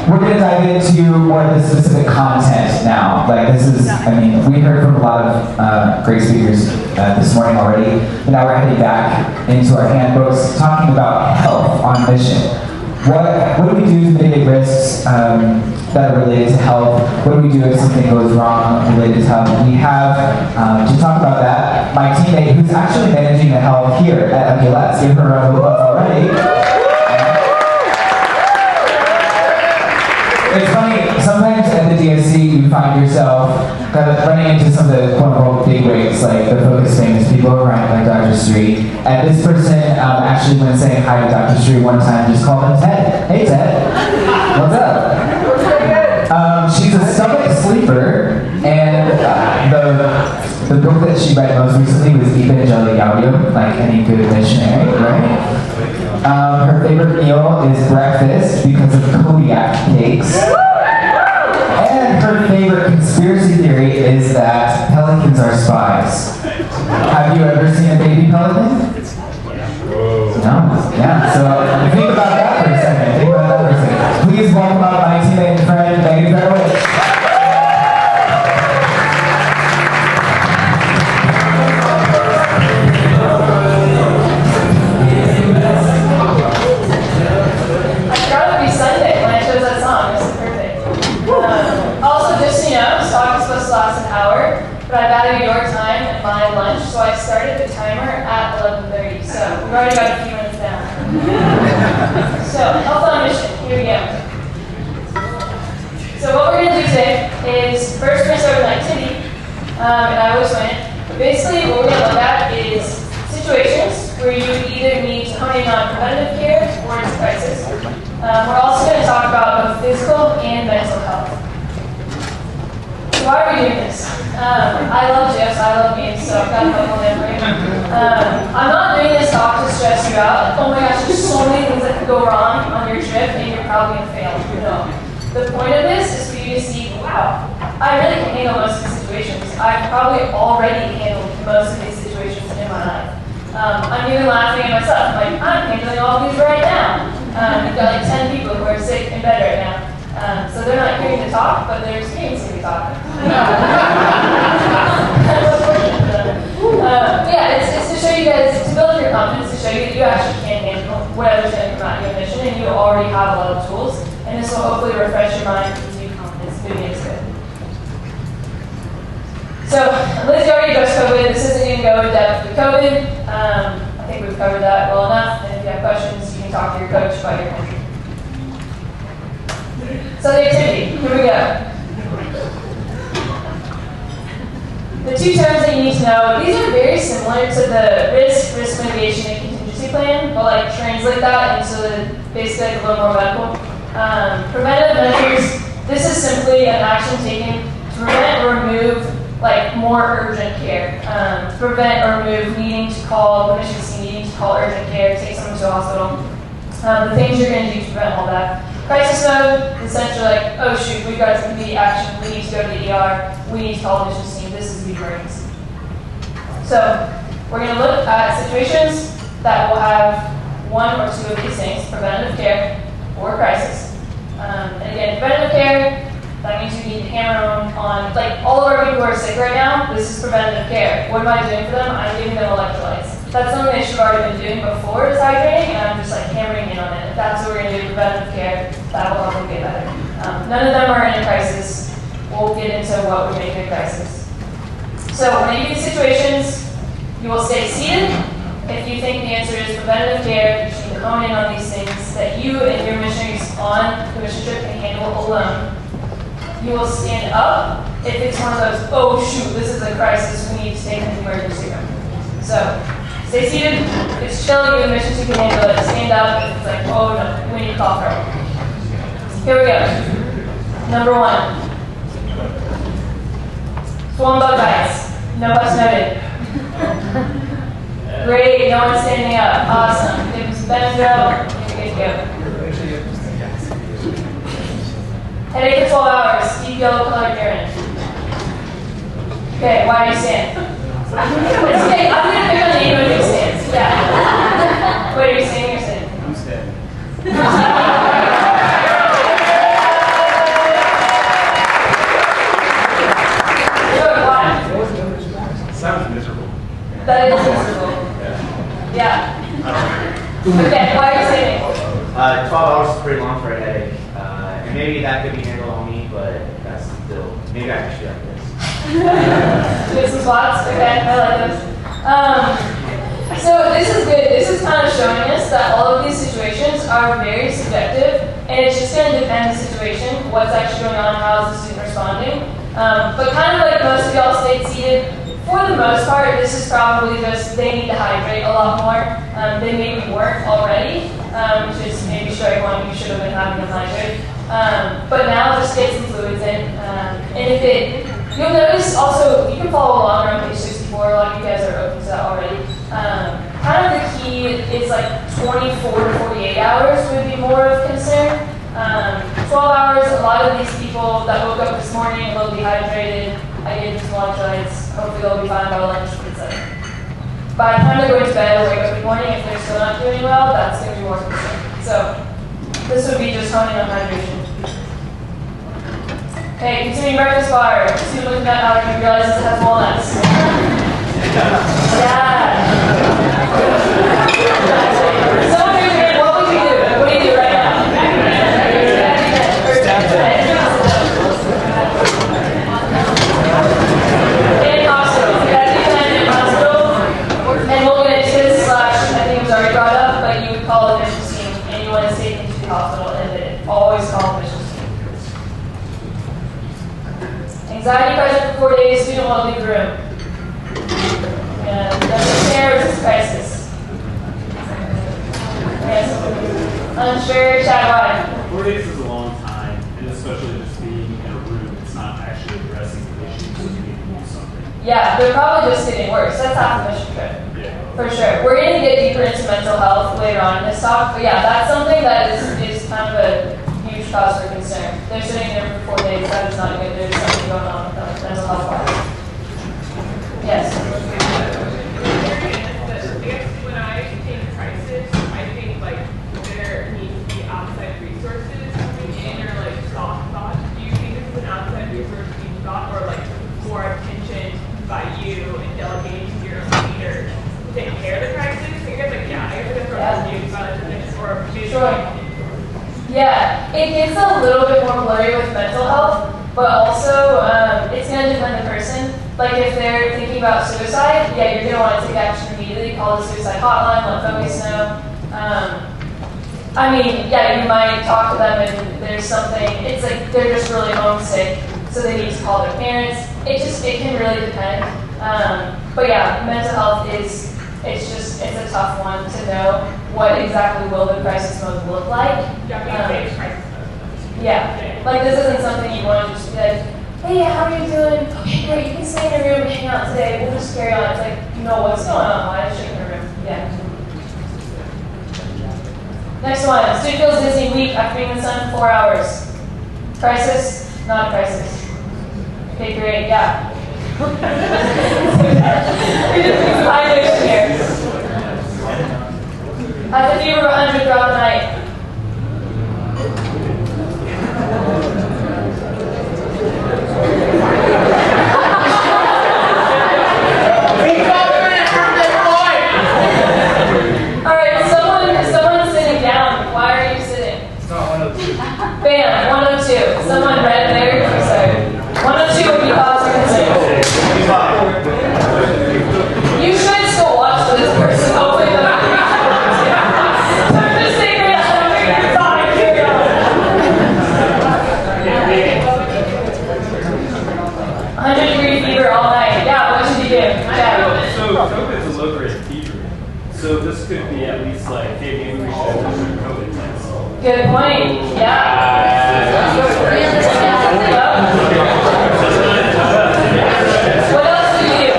we're going to dive into more of the specific content now. Like this is, I mean, we heard from a lot of great speakers this morning already, but now we're heading back into our handbooks, talking about health on mission. What do we do to mitigate risks that are related to health? What do we do if something goes wrong related to health? We have, to talk about that, my teammate who's actually managing the health here at MPLS. Give her a round of applause already. It's funny, sometimes at the DSC you find yourself kind of running into some of the quote-unquote big wigs, like the Focus famous people around, like Dr. Street. And this person actually, when saying hi to Dr. Street one time, just called him Ted. Hey Ted, what's up? She's a stomach sleeper, and the book that she read most recently was Evangelii Gaudium, like any good missionary, right? Her favorite meal is breakfast because of Kodiak cakes. And her favorite conspiracy theory is that pelicans are spies. Have you ever seen a baby pelican? No? Yeah, so think about that for a second. Please welcome out my teammate and friend, Megan Fairway. But I've added your time and my lunch, so I started the timer at 11:30. So we've already got a few minutes down. So health on mission. Here we go. So what we're going to do today is first we're going to start with an activity, and I always win. Basically, what we're going to look at is situations where you either need to hone in on preventative care or it's crisis. We're also going to talk about both physical and mental health. Why are we doing this? I love GIFs, I love memes, so I've got a couple in for you. I'm not doing this talk to stress you out. Oh my gosh, there's so many things that could go wrong on your trip and you're probably going to fail. No. The point of this is for you to see, wow, I really can handle most of these situations. I've probably already handled most of these situations in my life. I'm even laughing at myself. Like, I'm handling all of these right now. We've got like 10 people who are sick in bed right now. So they're not hearing the talk, but they're experiencing the talk. It's to show you guys, to build your confidence, to show you that you actually can handle whatever's going to come out of your mission, and you already have a lot of tools, and this will hopefully refresh your mind and give you confidence moving into it. So, Liz already addressed COVID. This isn't going to go in depth with COVID. I think we've covered that well enough, and if you have questions, you can talk to your coach about your country. So the activity, here we go. The two terms that you need to know, these are very similar to the risk mitigation, and contingency plan, but like translate that into basically like a little more medical. Preventive measures, this is simply an action taken to prevent or remove like more urgent care. Prevent or remove needing to call, emergency needing to call urgent care, take someone to a hospital. The things you're going to do to prevent all that. Crisis mode is essentially like, oh shoot, we've got some immediate action, we need to go to the ER, we need to call the mission team, this is the emergency. So, we're going to look at situations that will have one or two of these things, preventative care or crisis. And again, preventative care, that means you need to hammer on, like all of our people who are sick right now, this is preventative care. What am I doing for them? I'm giving them electrolytes. That's something they should have already been doing before dehydrating, and I'm just like hammering in on it. If that's what we're going to do, preventative care, that will help them get better. None of them are in a crisis. We'll get into what would make a crisis. So when you do situations, you will stay seated. If you think the answer is preventative care, you should hone in on these things that you and your missionaries on the mission trip can handle alone. You will stand up if it's one of those, oh shoot, this is a crisis, we need to take them to the emergency room. So, stay seated, if it's chill, you and the mission team can handle it. Stand up if it's like, oh no, we need to call for help. Here we go. Number one. Swollen bug bites. No fuss noted. Great, no one's standing up. Awesome. Give them some Benadryl, you're good to go. Headache for 12 hours, deep yellow colored urine. Okay, why do you stand? It's okay, I'm going to pick on you when you stand. Yeah. Wait, are you standing or sitting? I'm standing. miserable. Yeah. Okay, why are you saving? 12 hours is pretty long for a headache. And maybe that could be handled on me, but that's still, maybe I should like this. Get some spots? Okay, I like those. So this is good. This is kind of showing us that all of these situations are very subjective, and it's just going to depend on the situation, what's actually going on, how is the student responding. But kind of like most of y'all stayed seated, for the most part, this is probably just they need to hydrate a lot more. They maybe weren't already, which is maybe showing one you should have been having them hydrate. But now just get some fluids in. And you'll notice also, you can follow along around page 64, a lot of you guys are open to that already. Kind of the key is like 24 to 48 hours would be more of concern. 12 hours, a lot of these people that woke up this morning a little dehydrated, I gave them some electrolytes, hopefully they'll be fine by lunch, but it's like, by the time they go to bed or wake up in the morning, if they're still not doing well, that's going to be more concern. So, this would be just honing on hydration. Okay, continuing breakfast bar. See, looking at how you realize it has walnuts. Yeah. Someone raise your hand. What would you do? What do you do right now? In hospital. You guys do that in hospital, and we'll get into this I think it was already brought up, but you would call the admissions team, and you want to take them to the hospital, and then always call the admissions team. Anxiety present for 4 days, student won't leave the room. And doesn't crisis. Yes. Unsure, chat why. 4 days is a long time, and especially just being in a room, it's not actually addressing the issue, so you need to do something. Yeah, they're probably just getting worse. That's half the mission trip. Yeah. For sure. We're going to get deeper into mental health later on in this talk, but yeah, that's something that is kind of a huge cause for concern. They're sitting there for 4 days, that is not good. There's something going on with them, mental health wise. Yes. When I think crisis, I think like there needs to be outside resources coming in or like thought. Do you think this is an outside resource being thought or like more attention by you and delegating to your leaders to take care of the crisis? I guess like I guess that's what I'm confused about it or maybe. Sure. Yeah, it gets a little bit more blurry with mental health, but also it's going to depend on the person. Like if they're thinking about suicide, yeah, you're going to want to take action immediately, call the suicide hotline, let Focus know. I mean, yeah, you might talk to them and there's something, it's like they're just really homesick, so they need to call their parents. It can really depend. But yeah, mental health it's a tough one to know what exactly will the crisis mode look like. Yeah, like this isn't something you want to just be like, hey, how are you doing? Okay, great, you can stay in the room and hang out today. We'll just carry on. It's like, no, what's going on? Why is she in the room? Yeah. Next one. Student feels dizzy, weak after being in the sun for 4 hours. Crisis? Not a crisis. Okay, great. Yeah. We just need some hydration here. Has a fever of 100 throughout the night. Alright, someone's sitting down. Why are you sitting? Bam, 102. Someone read there. Sorry. 102 would be cause for concern. You should still watch for this person. Hopefully they'll not be. I'm just saying that I don't think you're fine. Carry on. 100-degree fever all night. Yeah, what should you do? Yeah. So COVID's a low-grade fever. So this could be at least like, hey, maybe we should do a COVID test. Good point. Yeah. What else do you do?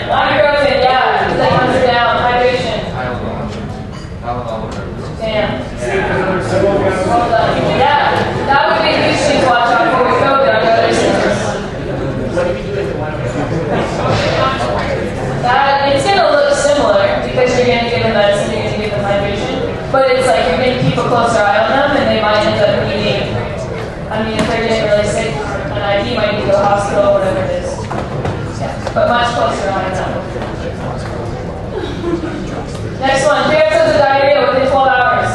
Ibuprofen, yeah. It's like hunker down. Hydration. Damn. Hold on. Yeah. That would be a huge thing to watch out for with COVID on other symptoms. It's going to look similar because you're going to give them medicine, you're going to give them hydration. But it's like you're going to keep a closer eye on them and they might end up needing, if they're getting really sick, an IV might need to go to the hospital, whatever it is. Yeah, but much closer eye on them. Next one, 3 episodes of diarrhea within 12 hours.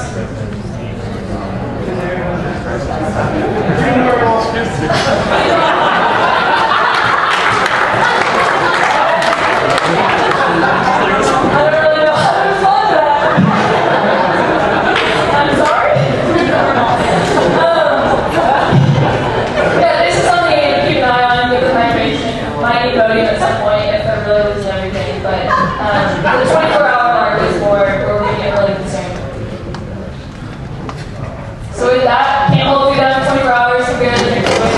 I don't really know how to respond to that. I'm sorry. Yeah, this is something you need to keep an eye on with the hydration. Might need voting at some point if they're really losing everything, but the 24-hour mark is more where we get really concerned. So with that, can't hold you down for 24 hours and barely drink fluid.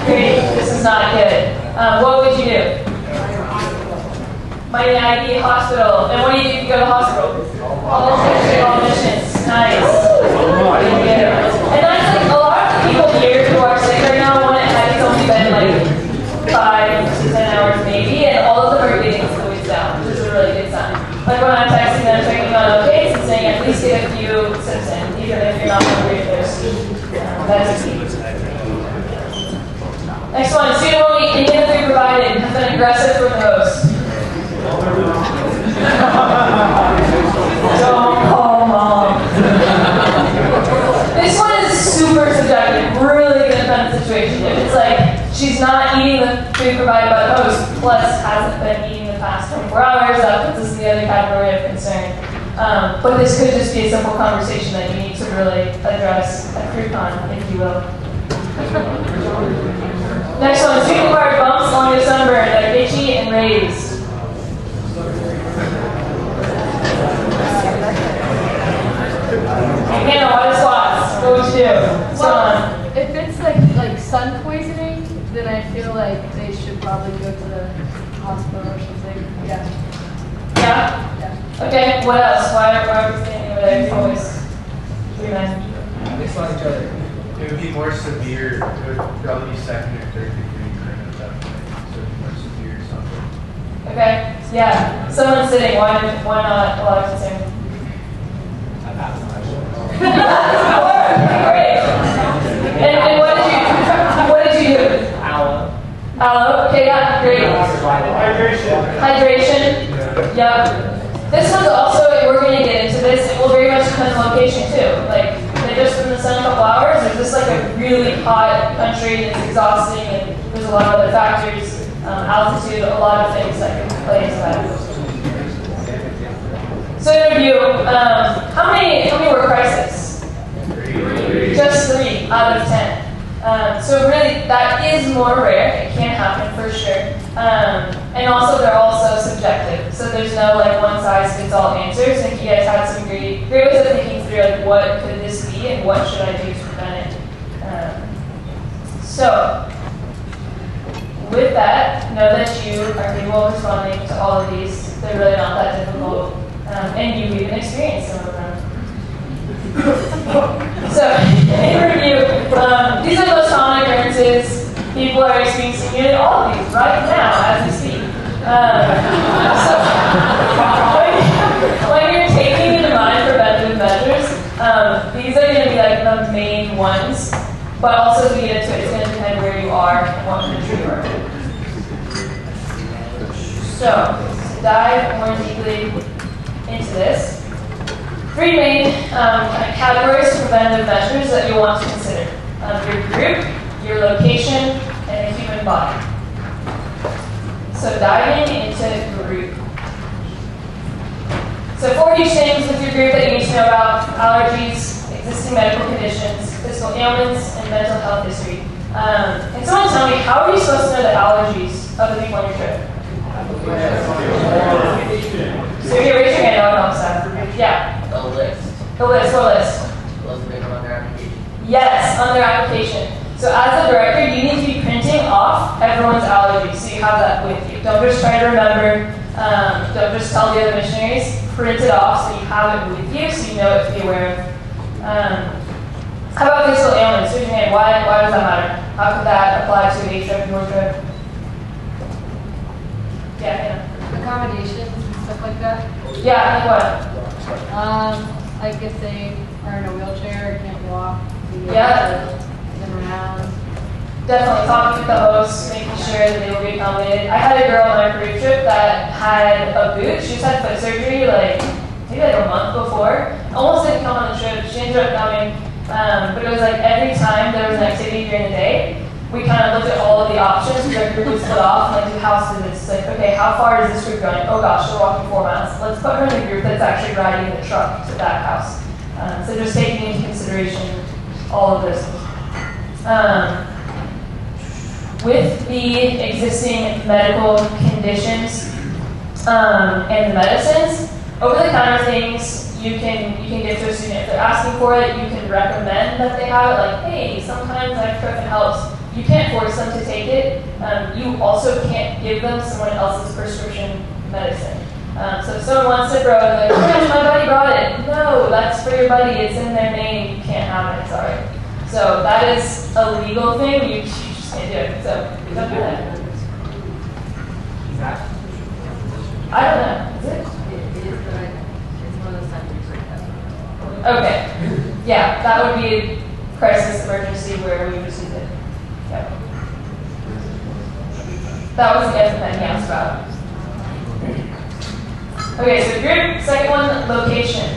Great, this is not good. What would you do? Might need ID, hospital. And what do you do if you go to the hospital? All admissions. Nice. Thank you. And that's like a lot of the people here who are sick right now, one at night, it's only been like 5 to 10 hours maybe, and all of them are getting fluids down, which is a really good sign. Like when I'm texting them, checking on okay, and saying at least get a few sips in, even if you're not hungry or thirsty. That's key. Next one, student will be Indian food provided, has been aggressive for the host. Don't call mom. This one is super subjective, really gonna depend on the situation. If it's like she's not eating the food provided by the host, plus hasn't been eating the past 24 hours, that puts us in the other category of concern. But this could just be a simple conversation that you need to really address at CrewCon, if you will. Next one, student acquired bumps along the sunburn that are itchy and raised. Hannah, what is lots? What would you do? Well, if it's like sun poisoning, then I feel like they should probably go to the hospital or something. Yeah. Yeah? Okay, what else? Why are we standing over there? Always. Three men. They saw each other. It would be more severe. It would probably be second or third degree burn at that point. So it'd be more severe or something. Okay, yeah. Someone's sitting. Why not Alexa sing? Great. And what did you do? Aloe. Okay, yeah, great. Hydration. Yep. This one's also, we're going to get into this, it will very much depend on location too. Like, they just been in the sun a couple hours, is this like a really hot country and it's exhausting and there's a lot of other factors, altitude, a lot of things that can play into that. So in review, how many were crisis? 3. Just 3 out of 10. So really, that is more rare. It can happen for sure. And also, they're also subjective. So there's no like one size fits all answers. And you guys had some great ways of thinking through like what could this be and what should I do to prevent it. So with that, know that you are capable of responding to all of these. They're really not that difficult. And you've even experienced some of them. So, in review, these are the most common occurrences. People are experiencing nearly all of these right now as we speak. So, when you're taking into mind preventative measures, these are going to be like the main ones, but also as we get into it, it's going to depend where you are and what country you are in. So, to dive more deeply into this, 3 main categories of preventative measures that you'll want to consider. Your group, your location, and the human body. So diving into group. So 4 huge things with your group that you need to know about: allergies, existing medical conditions, physical ailments, and mental health history. Can someone tell me, how are you supposed to know the allergies of the people on your trip? So if you raise your hand, I'll help us out. Yeah. The list. The list, what list? Those that come on their application. Yes, on their application. So as a director, you need to be printing off everyone's allergies, so you have that with you. Don't just try to remember, don't just tell the other missionaries, print it off so you have it with you, so you know what to be aware of. How about physical ailments? Raise your hand. Why does that matter? How could that apply to a trip and road trip? Yeah. Accommodations and stuff like that. Yeah, like what? Like if they are in a wheelchair, can't walk, be able Yeah. to get them around. definitely talking with the hosts, making sure that they will be accommodated. I had a girl on my Peru trip that had a boot. She just had foot surgery maybe like a month before. Almost didn't come on the trip. She ended up coming. But it was like every time there was an activity during the day, we kind of looked at all of the options because our group was split off, like do house visits. Like, okay, how far is this group going? Oh gosh, they're walking 4 miles. Let's put her in the group that's actually riding the truck to that house. So just taking into consideration all of this. With the existing medical conditions and the medicines, over-the-counter things you can give to a student. If they're asking for it, you can recommend that they have it. Like, hey, sometimes ibuprofen helps. You can't force them to take it. You also can't give them someone else's prescription medicine. So if someone wants Cipro, they're like, oh, my buddy brought it. No, that's for your buddy. It's in their name. You can't have it. Sorry. So that is a legal thing. You just can't do it. So don't do that. I don't know. Is it? It is, but it's one of those times you break that. Okay. Yeah, that would be a crisis emergency where we would use it. Yep. That was the EpiPen he asked about. Okay, so group, second one, location.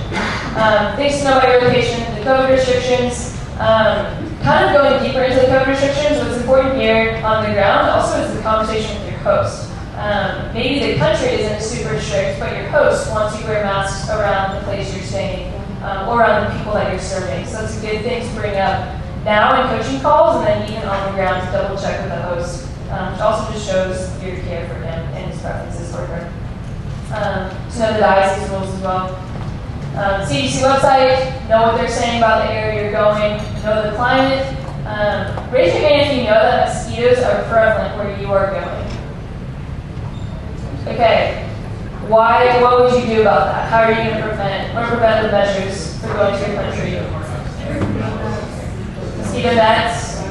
Things to know about your location, the COVID restrictions. Kind of going deeper into the COVID restrictions, what's important here on the ground also is the conversation with your host. Maybe the country isn't super strict, but your host wants you to wear masks around the place you're staying or around the people that you're serving. So it's a good thing to bring up now in coaching calls and then even on the ground to double check with the host. Which also just shows your care for him and his preferences for her. To know the diocese rules as well. CDC website, know what they're saying about the area you're going, know the climate. Raise your hand if you know that mosquitoes are prevalent where you are going. Okay, what would you do about that? How are you going to prevent, what are preventive measures for going to your country? Mosquito nets,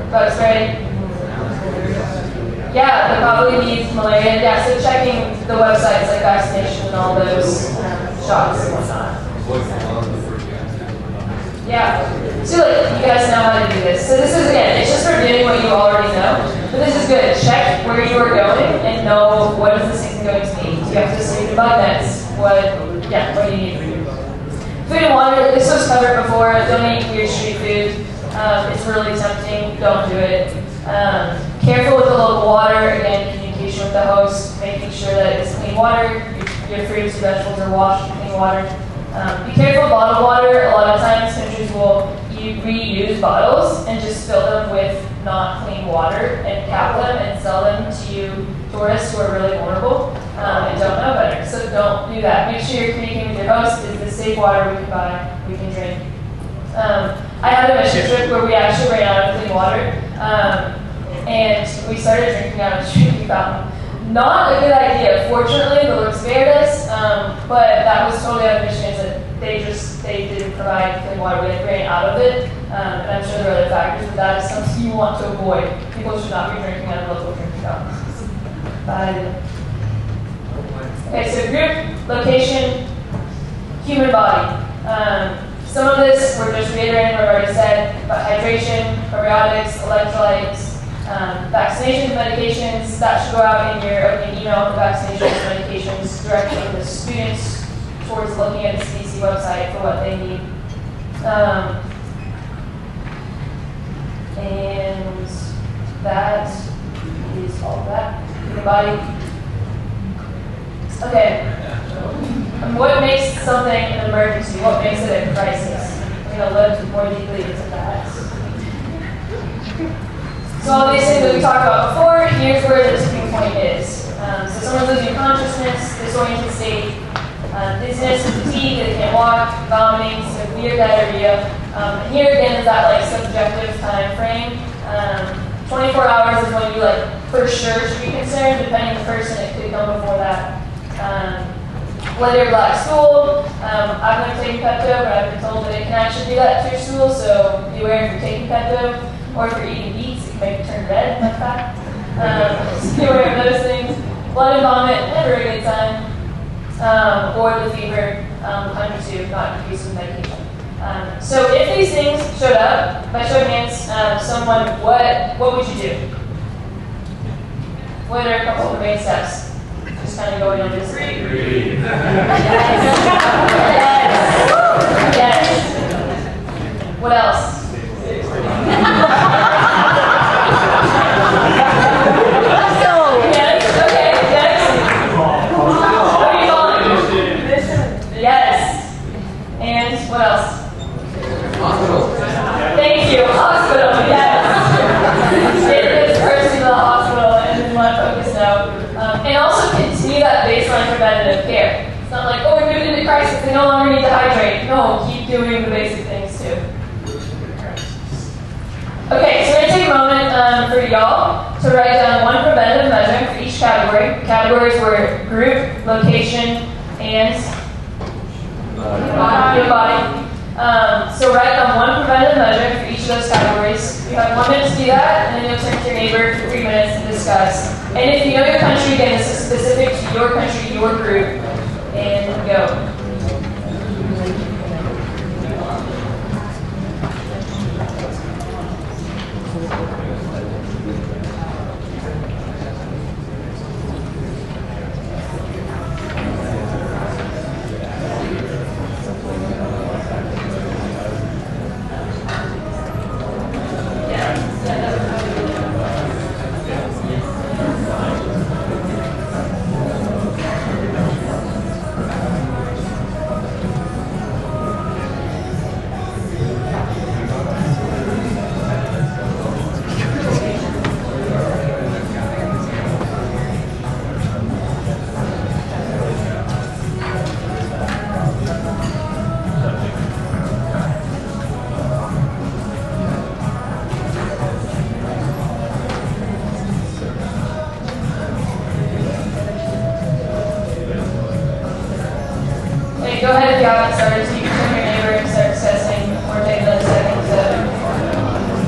bug spray. Yeah, they'll probably need malaria. Yeah, so checking the websites like vaccination and all those shots and whatnot. Yeah, so you guys know how to do this. So this is, again, it's just for doing what you already know. But this is good. Check where you are going and know what is this thing going to need. Do you have to sleep in bug nets? What do you need? Food and water, this was covered before. Don't eat weird street food. It's really tempting. Don't do it. Careful with the local water. Again, communication with the host, making sure that it's clean water. Your fruits and vegetables are washed in clean water. Be careful with bottled water. A lot of times countries will reuse bottles and just fill them with not clean water and cap them and sell them to you tourists who are really vulnerable and don't know better. So don't do that. Make sure you're communicating with your host. Is this safe water we can buy, we can drink? I had a mission trip where we actually ran out of clean water and we started drinking out of a drinking fountain. Not a good idea. Fortunately, the Lord spared us, but that was totally out of mission. They didn't provide clean water. We ran out of it, and I'm sure there are other factors, but that is something you want to avoid. People should not be drinking out of local drinking fountains. Bad idea. Okay, so group, location, human body. Some of this we're just reiterating what I've already said, but hydration, probiotics, electrolytes, vaccination medications, that should go out in your opening email with the vaccination medications directing the students towards looking at the CDC website for what they need. And that is all that. Human body. Okay. And what makes something an emergency? What makes it a crisis? I'm going to look more deeply into that. So all these things that we talked about before, here's where the tipping point is. So someone's losing consciousness, disoriented state, dizziness, fatigue, they can't walk, vomiting, severe diarrhea. And here again is that subjective time frame. 24 hours is when you for sure should be concerned. Depending on the person, it could come before that. Whether black stool, I've never taken Pepto, but I've been told that it can actually do that to your stool, so beware if you're taking Pepto, or if you're eating beets, it can make it turn red like that. So beware of those things. Blood and vomit, never a good sign. Or the fever, 102, not increased with medication. So if these things showed up, by show of hands, someone, what would you do? What are a couple of the main steps? Just kind of going on this. Read. Yes. What else? Yes. Okay. Yes. What are you calling? Yes. And what else? Hospital. Thank you. Hospital. Yes. Get this person to the hospital and then let focus out. And also continue that baseline preventative care. It's not like, oh, we moved into crisis, they no longer need to hydrate. No, keep doing the basic things too. Okay, so we're going to take a moment for y'all to write down one preventative measure for each category. Categories were group, location, and your body. So write down one preventative measure for each of those categories. You have 1 minute to do that, and then you'll turn to your neighbor for 3 minutes to discuss. And if you know your country, again, this is specific to your country, your group, and go. Okay, go ahead if you haven't started, so you can turn to your neighbor and start discussing, or take another second to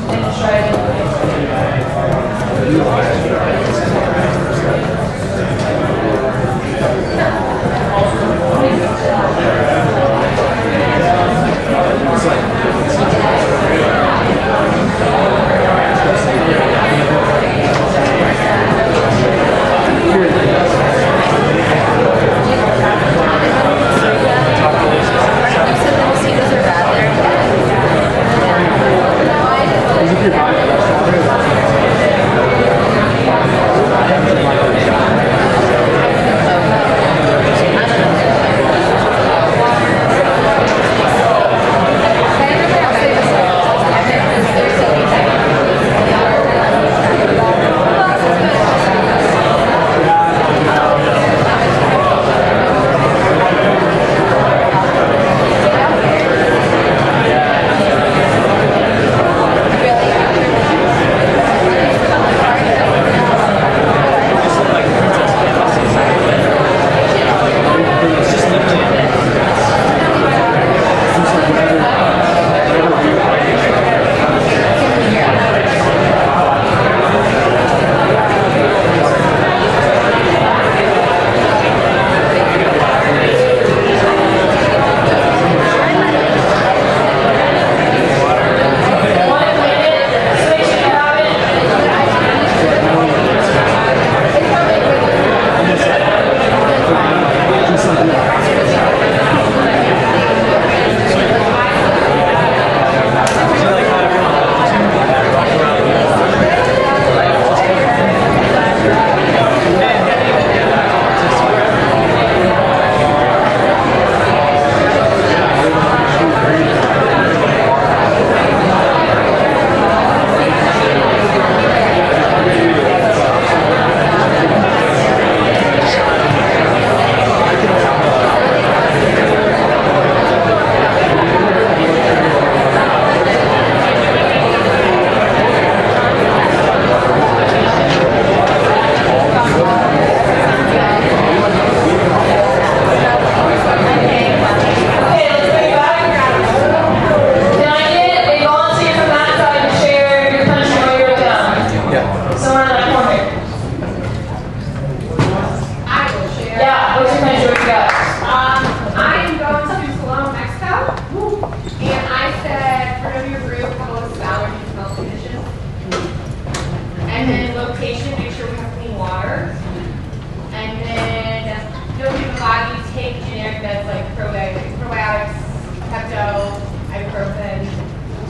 finish writing.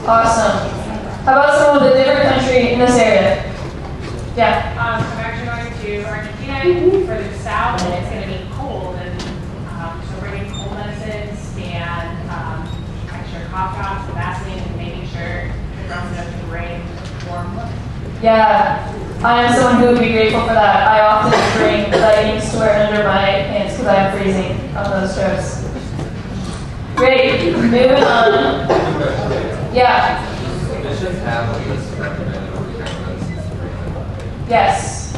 Awesome. How about someone with a different country in this area? Yeah. I'm actually going to Argentina for the south, and it's going to be cold, and so bringing cold medicines and extra cough drops and Vaseline, and making sure the drums enough to bring warm weather. Yeah. I am someone who would be grateful for that. I often bring leggings to wear under my pants because I'm freezing on those trips. Great. Moving on. Yeah. Missions have a list of recommended requirements. Yes.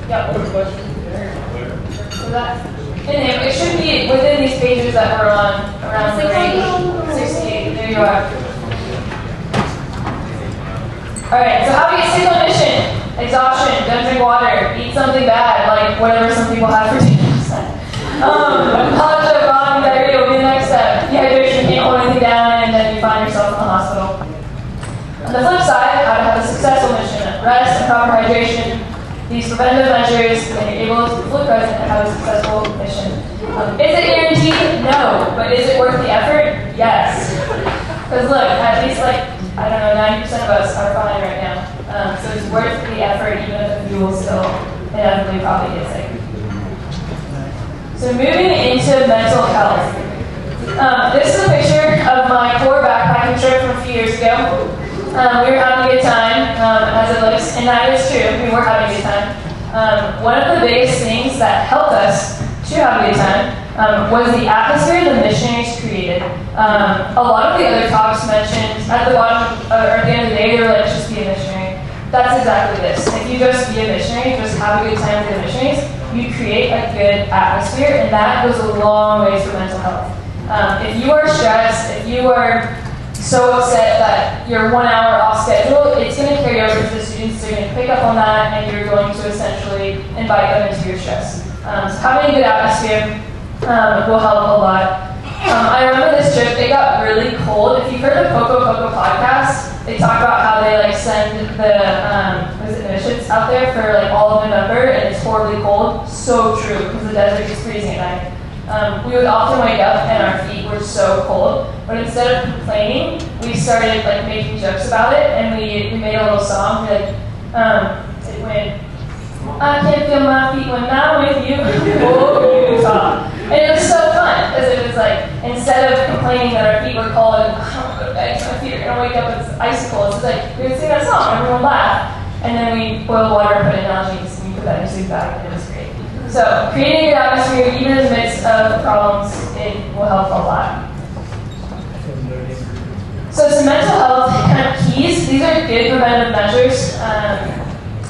Yep. So that, and it should be within these pages that we're on, around 68. There you are. Alright, so how do you get sick on mission? Exhaustion, don't drink water, eat something bad, like whatever some people have for dinner. Nausea, vomiting, diarrhea will be the next step. Dehydration, can't hold anything down, and then you find yourself in the hospital. On the flip side, how to have a successful mission, rest and proper hydration, these preventative measures, and you're able to be fully present and have a successful mission. Is it guaranteed? No. But is it worth the effort? Yes. Because look, at least I don't know, 90% of us are fine right now. So it's worth the effort, even if you will still inevitably probably get sick. So moving into mental health. This is a picture of my core backpacking trip from a few years ago. We were having a good time, as it looks, and that is true. We were having a good time. One of the biggest things that helped us to have a good time was the atmosphere the missionaries created. A lot of the other talks mentioned at the bottom, or at the end of the day, they were like, just be a missionary. That's exactly this. If you just be a missionary, just have a good time with the missionaries, you create a good atmosphere, and that goes a long ways for mental health. If you are stressed, if you are so upset that you're 1 hour off schedule, it's going to carry over to the students. They're going to pick up on that, and you're going to essentially invite them into your stress. So having a good atmosphere will help a lot. I remember this trip, it got really cold. If you've heard the Poco Poco podcast, they talk about how they send the missions out there for all of November, and it's horribly cold. So true, because the desert is freezing at night. We would often wake up and our feet were so cold, but instead of complaining, we started making jokes about it, and we made a little song. It went, I can't feel my feet when I'm with you. Oh, Utah. And it was so fun, because it was instead of complaining that our feet were cold and I'm going to go to bed because my feet are going to wake up and it's icicle, it's we would sing that song, everyone laughed, and then we boiled water and put in Nalgene's, and we put that in your sleep bag, and it was great. So, creating a good atmosphere, even in the midst of problems, it will help a lot. So, some mental health kind of keys. These are good preventative measures.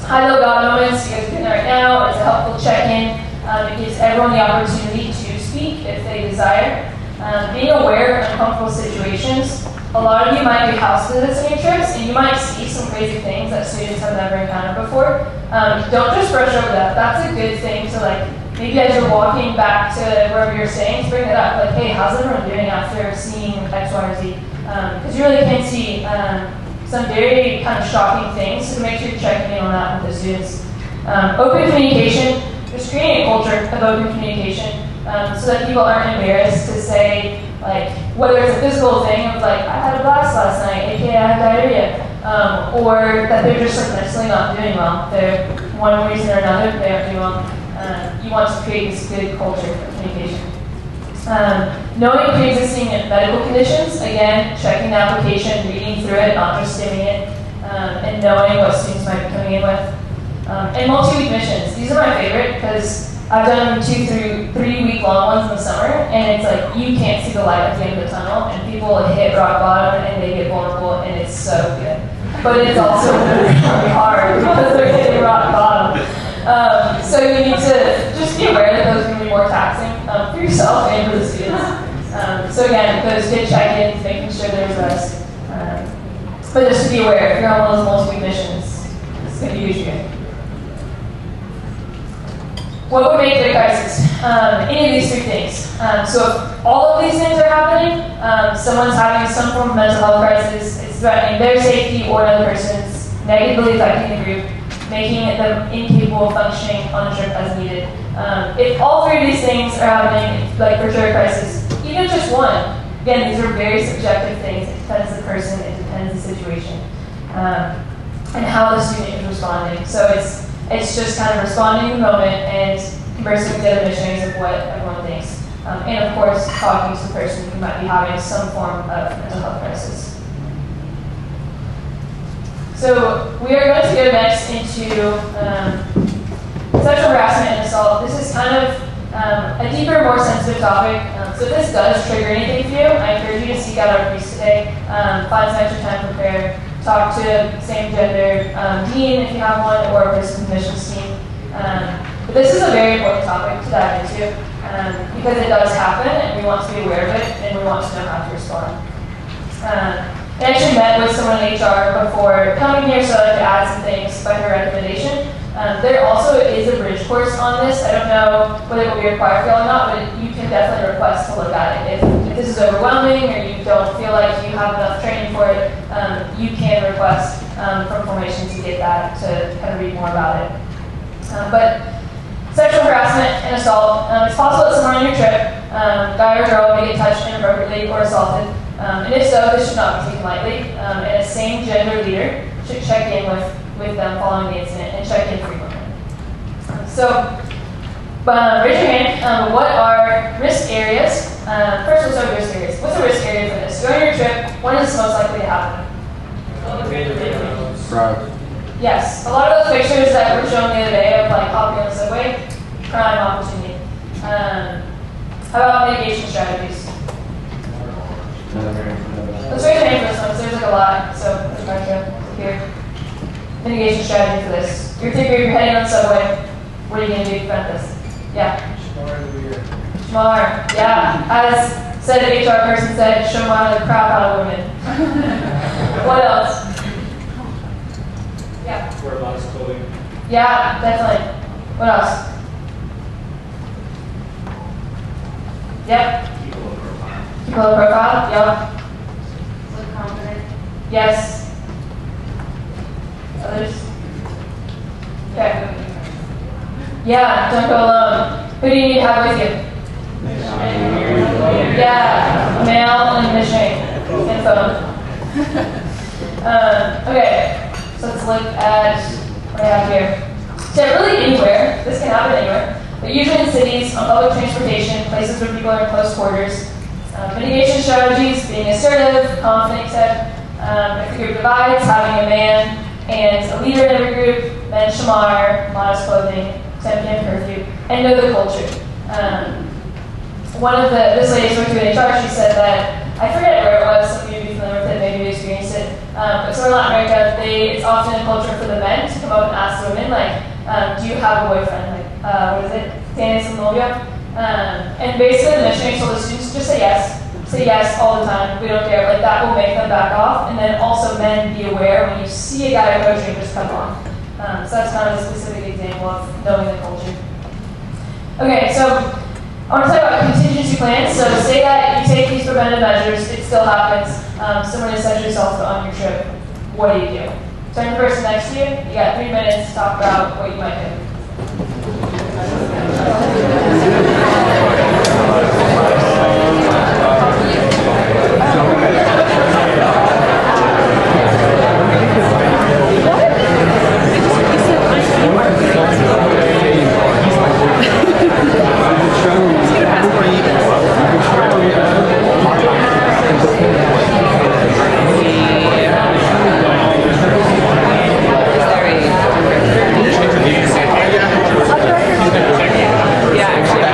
High-low God moments, you guys are doing that right now. It's a helpful check-in. It gives everyone the opportunity to speak if they desire. Being aware of uncomfortable situations. A lot of you might do house visits on your trips, and you might see some crazy things that students have never encountered before. Don't just brush over that. That's a good thing to maybe as you're walking back to wherever you're staying, to bring it up. Hey, how's everyone doing after seeing X, Y, or Z? Because you really can see some very kind of shocking things, so make sure you're checking in on that with the students. Open communication. Just creating a culture of open communication so that people aren't embarrassed to say, whether it's a physical thing of I had a blast last night, aka I had diarrhea, or that they're just mentally not doing well. They're one reason or another, they aren't doing well. You want to create this good culture of communication. Knowing pre-existing medical conditions, again, checking the application, reading through it, not just skimming it, and knowing what students might be coming in with. And multi-week missions. These are my favorite because I've done 2 through 3 week long ones in the summer, and it's you can't see the light at the end of the tunnel, and people hit rock bottom and they get vulnerable, and it's so good. But it's also really hard because they're hitting rock bottom. So you need to just be aware that those are going to be more taxing for yourself and for the students. So again, those good check-ins, making sure there's rest. But just to be aware, if you're on one of those multi-week missions, it's going to be usually good. What would make it a crisis? Any of these 3 things. So if all of these things are happening, someone's having some form of mental health crisis, it's threatening their safety or another person's, negatively affecting the group, making them incapable of functioning on a trip as needed. If all 3 of these things are happening, for sure a crisis, even just one, Again, these are very subjective things. It depends the person, it depends the situation, and how the student is responding. So it's just kind of responding in the moment and conversing with the other missionaries of what everyone thinks. And of course, talking to the person who might be having some form of mental health crisis. So we are going to go next into sexual harassment and assault. This is kind of a deeper, more sensitive topic. So if this does trigger anything for you, I encourage you to seek out our priest today. Find some extra time for prayer. Talk to same gender dean if you have one, or a person from the missions team. But this is a very important topic to dive into because it does happen, and we want to be aware of it, and we want to know how to respond. I actually met with someone in HR before coming here, so I could add some things by her recommendation. There also is a bridge course on this. I don't know whether it will be required for y'all or not, but you can definitely request to look at it. If this is overwhelming or you don't feel like you have enough training for it, you can request from Formation to get that, to kind of read more about it. But sexual harassment and assault, it's possible that someone on your trip, guy or girl, may get touched inappropriately or assaulted. And if so, this should not be taken lightly. And a same gender leader should check in with them following the incident and check in frequently. Raise your hand. What are risk areas? First, we'll start with risk areas. What's a risk area for this? During your trip, when is this most likely to happen? Right. Yes. A lot of those pictures that were shown the other day of like hopping on the subway, crime opportunity. How about mitigation strategies? Let's raise your hand for this one, because there's like a lot. So there's my here. Mitigation strategy for this. You're heading on the subway. What are you going to do to prevent this? Yeah. Shamar. Yeah. As said, an HR person said, Shamar the crap out of women. What else? Yeah. Wear lots of clothing. Yeah, definitely. What else? Yep. Keep a low profile. Keep a low profile. Yep. Look confident. Yes. Others? Okay. Yeah, don't go alone. Who do you need to have with you? Yeah, mail and mission and phone. Okay, so let's look at what I have here. So really anywhere, this can happen anywhere, but usually in cities, on public transportation, places where people are in close quarters. Mitigation strategies, being assertive, confident, if the group divides, having a man and a leader in every group, then shamar, modest clothing, 10 p.m. curfew, and know the culture. This lady spoke to an HR, she said that, I forget where it was, some of you would be familiar with it, maybe you experienced it, but so in Latin America, it's often a culture for the men to come up and ask the women, like, do you have a boyfriend? Like, what is it? ¿Tienes un novio? And basically the missionaries told the students, just say yes. Say yes all the time. We don't care. Like that will make them back off. And then also men, be aware when you see a guy approaching, just come on. So that's kind of a specific example of knowing the culture. Okay, so I want to talk about contingency plans. So say that you take these preventive measures, it still happens. Someone has sexually assaulted on your trip. What do? Turn to the person next to you. You got 3 minutes to talk about what you might do. Yeah, actually,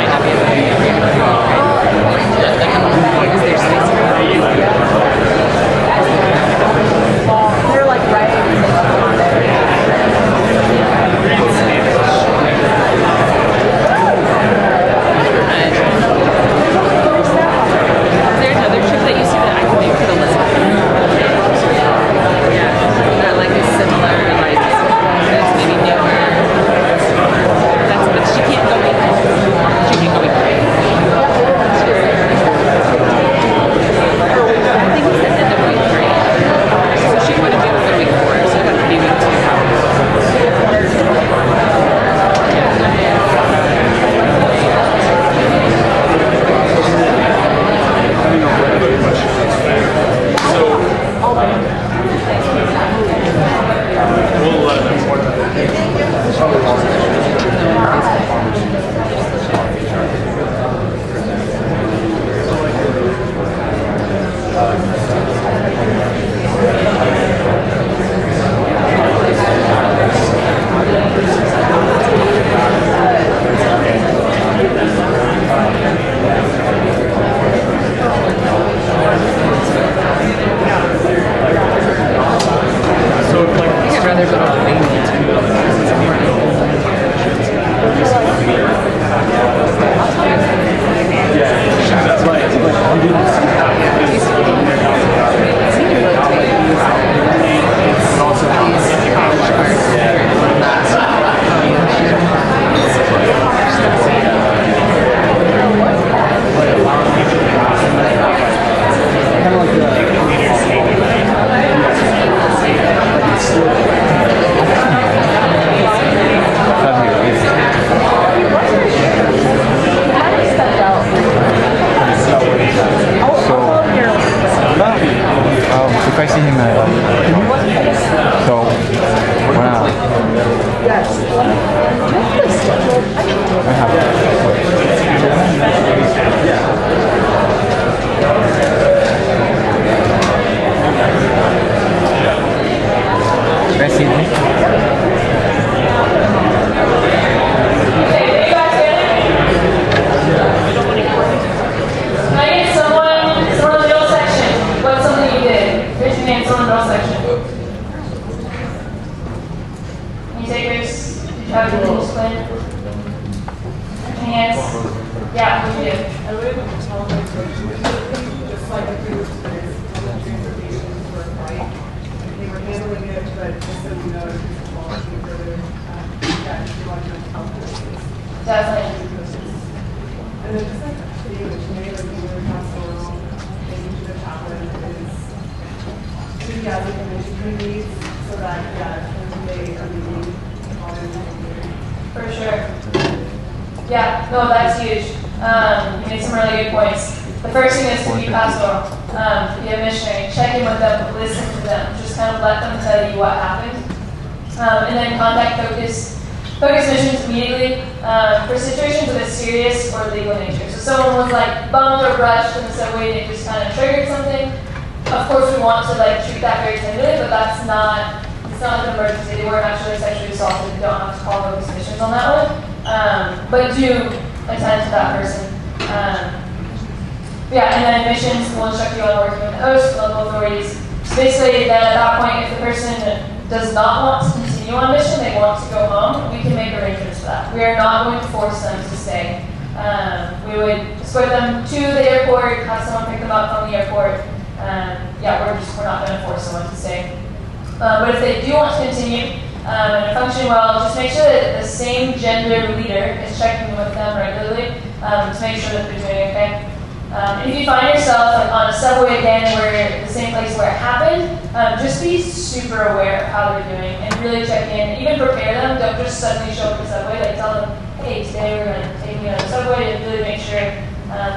hands? Yeah, what do you do? I would tell them just like a previous experience, transportation were right. They were handling it, but just so you know, it's quality further, that you want to help them. Definitely. And then just like being a teenager, like being really pastoral, making sure the chaplain is enthusiastic and mentioning needs so that, they are meeting all their needs. For sure. Yeah, no, that's huge. You made some really good points. The first thing is to be pastoral, be a missionary, check in with them, listen to them, just kind of let them tell you what happened. And then contact focus missions immediately for situations of a serious or legal nature. So someone was like bumped or brushed in the subway and it just kind of triggered something. Of course we want to like treat that very tenderly, but it's not an emergency. They weren't actually sexually assaulted. You don't have to call focus missions on that one. But do attend to that person. And then missions will instruct you on working with the host, local authorities. So basically, then at that point, if the person does not want to continue on mission, they want to go home, we can make arrangements for that. We are not going to force them to stay. We would escort them to the airport, have someone pick them up from the airport. We're not going to force someone to stay. But if they do want to continue and function well, just make sure that the same gender leader is checking with them regularly to make sure that they're doing okay. If you find yourself like on a subway again, where the same place where it happened, just be super aware of how they're doing and really check in. Even prepare them. Don't just suddenly show up at the subway. Like tell them, hey, today we're going to take you on the subway, and really make sure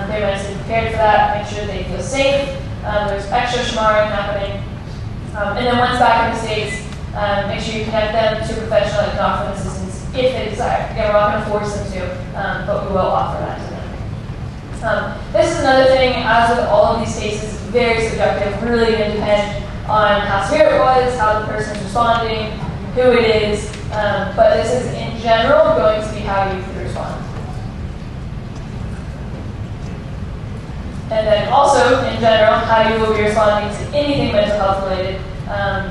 they're mentally prepared for that. Make sure they feel safe. There's extra schmarring happening. And then once back in the States, make sure you connect them to a professional that can offer them assistance if they desire. Again, we're not going to force them to, but we will offer that to them. This is another thing, as with all of these cases, very subjective, really going to depend on how severe it was, how the person is responding, who it is, but this is in general going to be how you would respond. And then also, in general, how you will be responding to anything mental health related.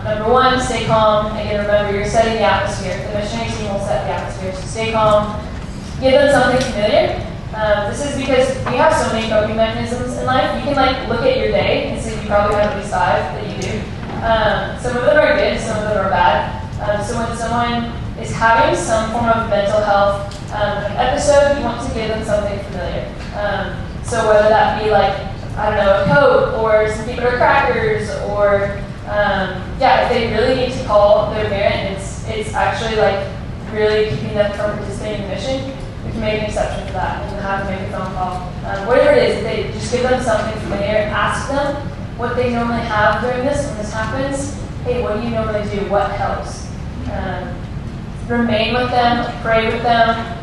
Number one, stay calm. Again, remember, you're setting the atmosphere. The missionary team will set the atmosphere. So stay calm. Give them something familiar. This is because we have so many coping mechanisms in life. You can like look at your day and see you probably have at least 5 that you do. Some of them are good, some of them are bad. So when someone is having some form of mental health episode, you want to give them something familiar. So whether that be like, I don't know, a Coke or some peanut butter crackers, or if they really need to call their parent, it's actually like really keeping them from participating in the mission. We can make an exception for that and have to make a phone call. Whatever it is, if they just give them something familiar, ask them what they normally have during this when this happens. Hey, what do you normally do? What helps? Remain with them, pray with them.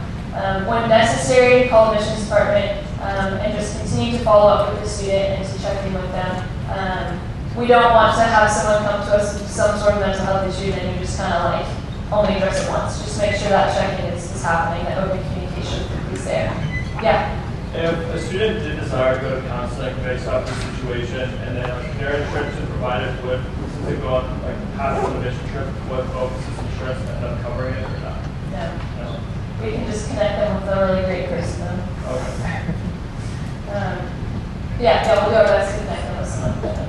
When necessary, call the missions department and just continue to follow up with the student and to check in with them. We don't want to have someone come to us with some sort of mental health issue and you just kind of like only address it once. Just make sure that check-in is happening, that open communication is there. Yeah? If a student did desire to go to counseling based off the situation, and then their insurance is provided with, since they go on like past the mission trip, would Opus's insurance end up covering it or not? No. We can just connect them with a really great person. Okay. We'll do our best to connect them with someone.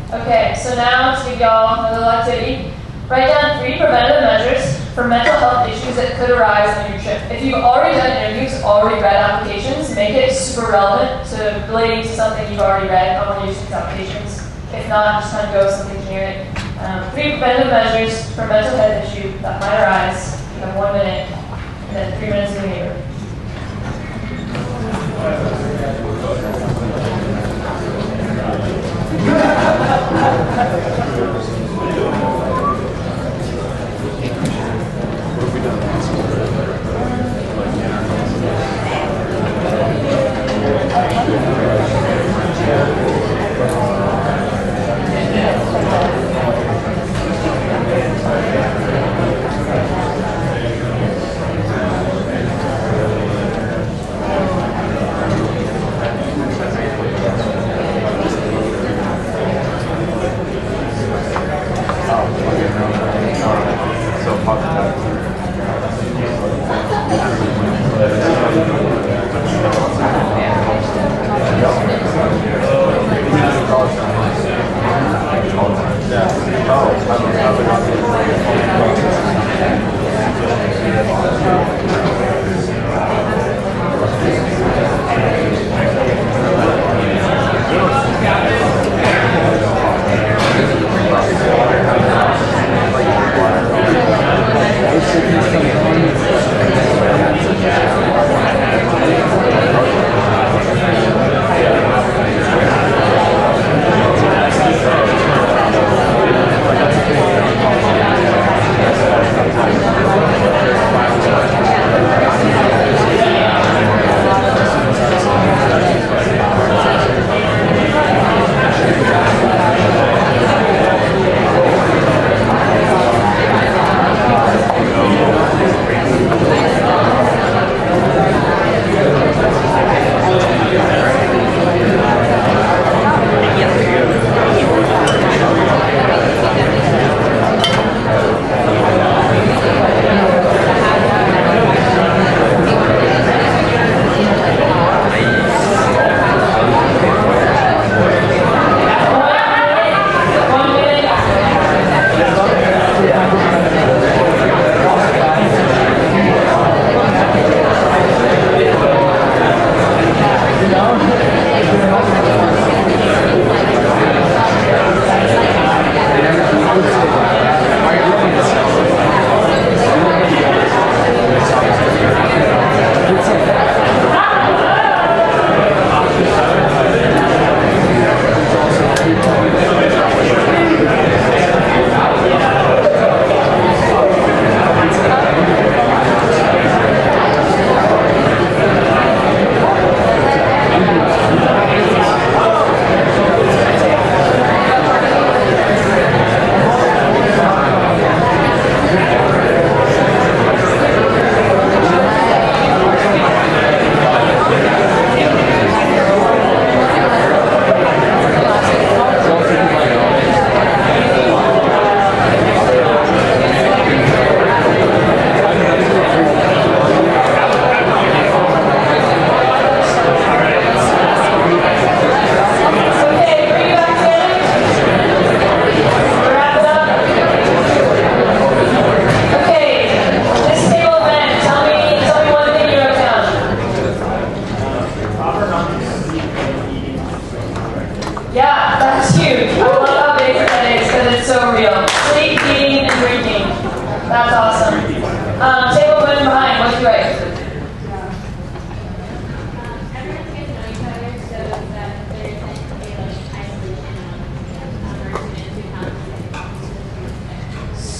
Okay, so now to give y'all a little activity. Write down 3 preventative measures for mental health issues that could arise on your trip. If you've already done interviews, already read applications, make it super relevant to relating to something you've already read on one of your students' applications. If not, just kind of go with something generic. 3 preventative measures for mental health issue that might arise. You have 1 minute, and then 3 minutes in the neighbor.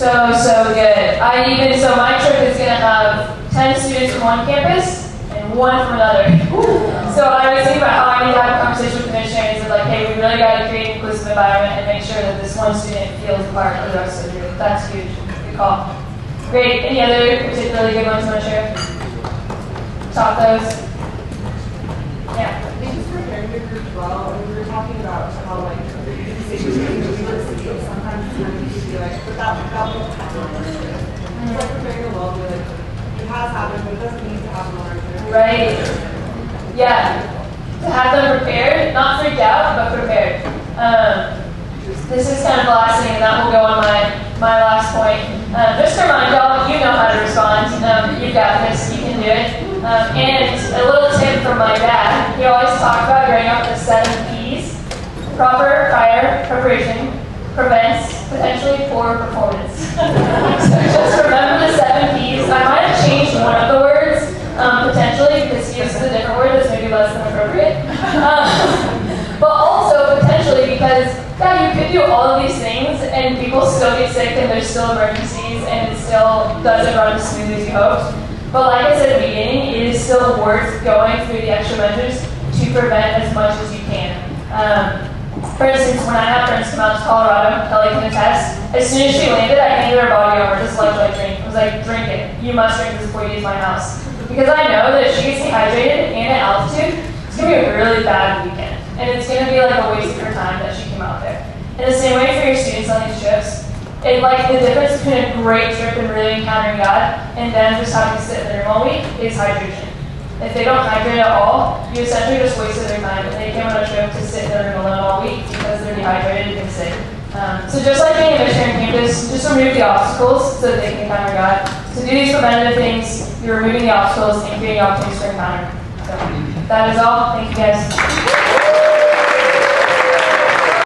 So good. So my trip is gonna have 10 students from one campus and one from another. So I was thinking about how I need to have a conversation with missionaries of like, hey, we really gotta create an inclusive environment and make sure that this one student feels a part of the rest of the group. That's huge. Good call. Great. Any other particularly good ones you want to share? Top those. Yeah. I think just preparing the group well, and we were talking about how like sometimes it's kind of easy to be like, but that won't happen. It's like preparing it well, be like, it has happened, but it doesn't need to happen on our trip. Right. Yeah. To have them prepared, not freaked out, but prepared. This is kind of the last thing, and that will go on my last point. Just to remind y'all, you know how to respond. You've got this. You can do it. And a little tip from my dad. He always talked about growing up the 7 P's. Proper prior preparation prevents potentially poor performance. So just remember the 7 P's. I might have changed one of the words potentially because he uses a different word that's maybe less than appropriate. But also potentially because yeah, you could do all of these things and people still get sick and there's still emergencies and it still doesn't run as smooth as you hoped. But like I said at the beginning, it is still worth going through the extra measures to prevent as much as you can. For instance, when I had friends come out to Colorado, Kelly can attest, as soon as she landed, I handed her a bottle of just electrolyte drink. I was like, drink it. You must drink this before you leave my house. Because I know that if she gets dehydrated and at altitude, it's going to be a really bad weekend. And it's going to be like a waste of her time that she came out there. In the same way for your students on these trips, like the difference between a great trip and really encountering God and them just having to sit in the room all week is hydration. If they don't hydrate at all, you essentially just wasted their time. If they came on a trip to sit in their room alone all week because they're dehydrated and sick. So just like being a missionary on campus, just remove the obstacles so that they can encounter God. To do these preventative things, you're removing the obstacles and creating opportunities for encounter. So that is all. Thank you guys.